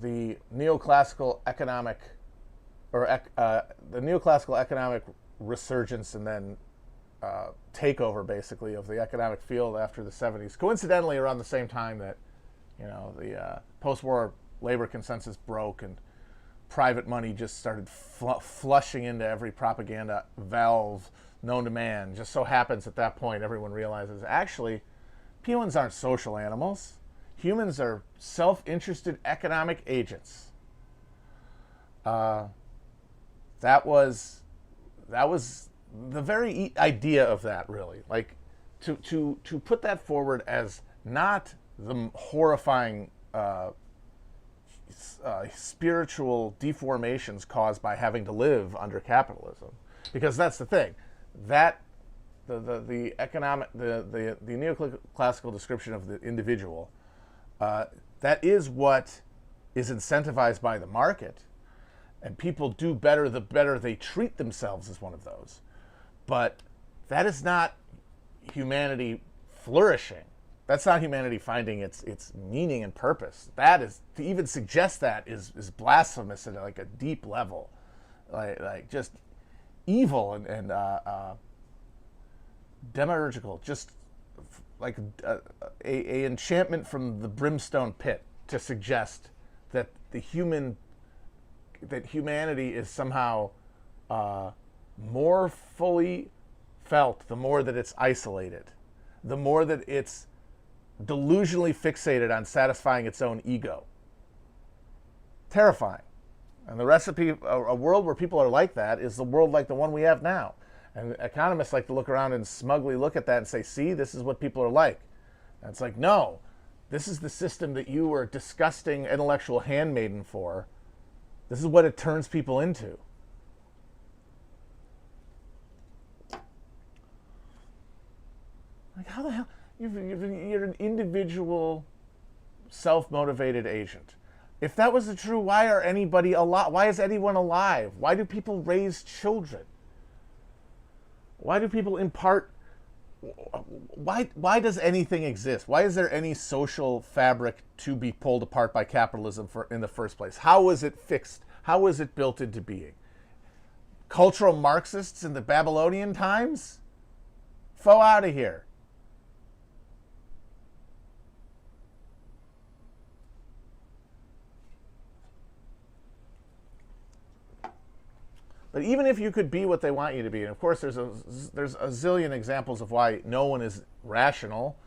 the neoclassical economic the neoclassical economic resurgence and then takeover, basically, of the economic field after the 70s. Coincidentally, around the same time that, the post-war labor consensus broke and private money just started flushing into every propaganda valve known to man. Just so happens at that point everyone realizes, actually, humans aren't social animals. Humans are self-interested economic agents. That was the very idea of that, really. Like, to put that forward as not the horrifying spiritual deformations caused by having to live under capitalism, because that's the thing, that the neoclassical description of the individual, that is what is incentivized by the market, and people do better the better they treat themselves is one of those. But that is not humanity flourishing. That's not humanity finding its meaning and purpose. That is, to even suggest that is blasphemous at like a deep level, like just evil and demiurgical, just like a enchantment from the brimstone pit to suggest that humanity is somehow more fully felt the more that it's isolated, the more that it's delusionally fixated on satisfying its own ego. Terrifying. And the recipe, a world where people are like that, is the world like the one we have now. And economists like to look around and smugly look at that and say, see, this is what people are like. And it's like, no, this is the system that you were disgusting intellectual handmaiden for. This is what it turns people into. Like, how the hell? You're an individual, self-motivated agent. If that was the true, why are anybody alive? Why is anyone alive? Why do people raise children? Why do people impart? Why does anything exist? Why is there any social fabric to be pulled apart by capitalism in the first place? How was it fixed? How was it built into being? Cultural Marxists in the Babylonian times? Fo out of here. But even if you could be what they want you to be, and of course there's a zillion examples of why no one is rational,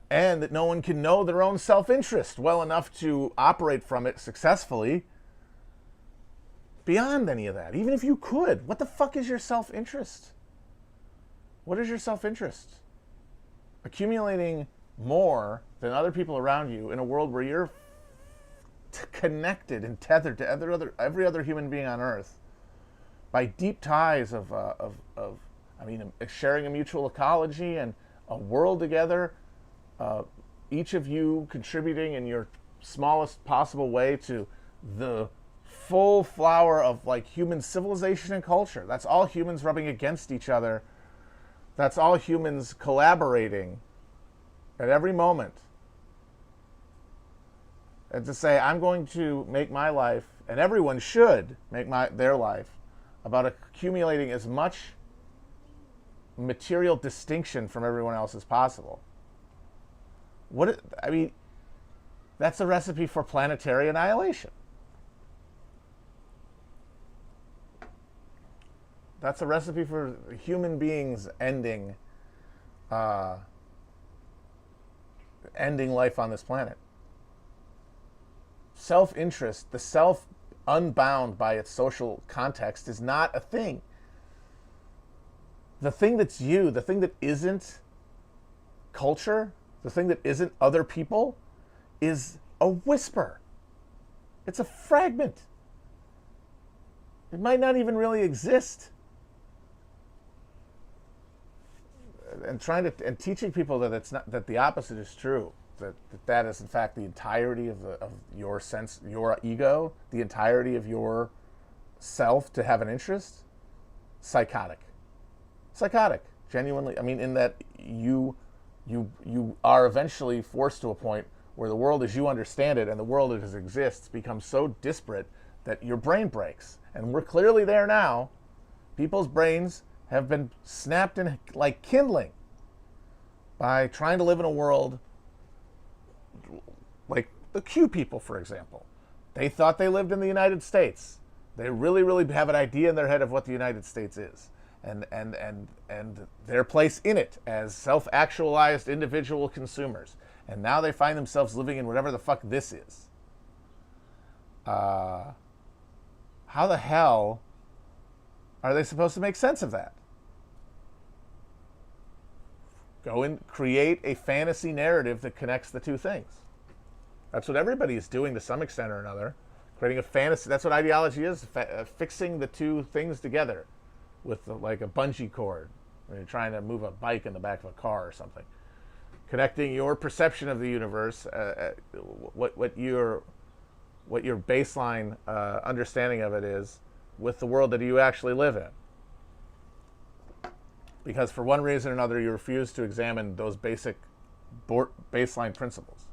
and that no one can know their own self-interest well enough to operate from it successfully. Beyond any of that, even if you could, what the fuck is your self-interest? What is your self-interest? Accumulating more than other people around you in a world where you're connected and tethered to every other human being on Earth by deep ties of sharing a mutual ecology and a world together, each of you contributing in your smallest possible way to the full flower of like human civilization and culture. That's all humans rubbing against each other. That's all humans collaborating at every moment. And to say, I'm going to make my life, and everyone should make their life, about accumulating as much material distinction from everyone else as possible. That's a recipe for planetary annihilation. That's a recipe for human beings ending life on this planet. Self-interest, the self unbound by its social context, is not a thing. The thing that's you, the thing that isn't culture, the thing that isn't other people, is a whisper. It's a fragment. It might not even really exist. And teaching people that it's not, that the opposite is true. That is in fact the entirety of your sense, your ego, the entirety of your self to have an interest. Psychotic, genuinely. In that you are eventually forced to a point where the world as you understand it and the world as it exists becomes so disparate that your brain breaks. And we're clearly there now. People's brains have been snapped in like kindling by trying to live in a world like the Q people, for example. They thought they lived in the United States. They really, really have an idea in their head of what the United States is and their place in it as self-actualized individual consumers. And now they find themselves living in whatever the fuck this is. How the hell are they supposed to make sense of that? Go and create a fantasy narrative that connects the two things. That's what everybody is doing to some extent or another. Creating a fantasy. That's what ideology is. Fixing the two things together with like a bungee cord when you're trying to move a bike in the back of a car or something. Connecting your perception of the universe, what your baseline understanding of it is, with the world that you actually live in. Because for one reason or another, you refuse to examine those basic baseline principles.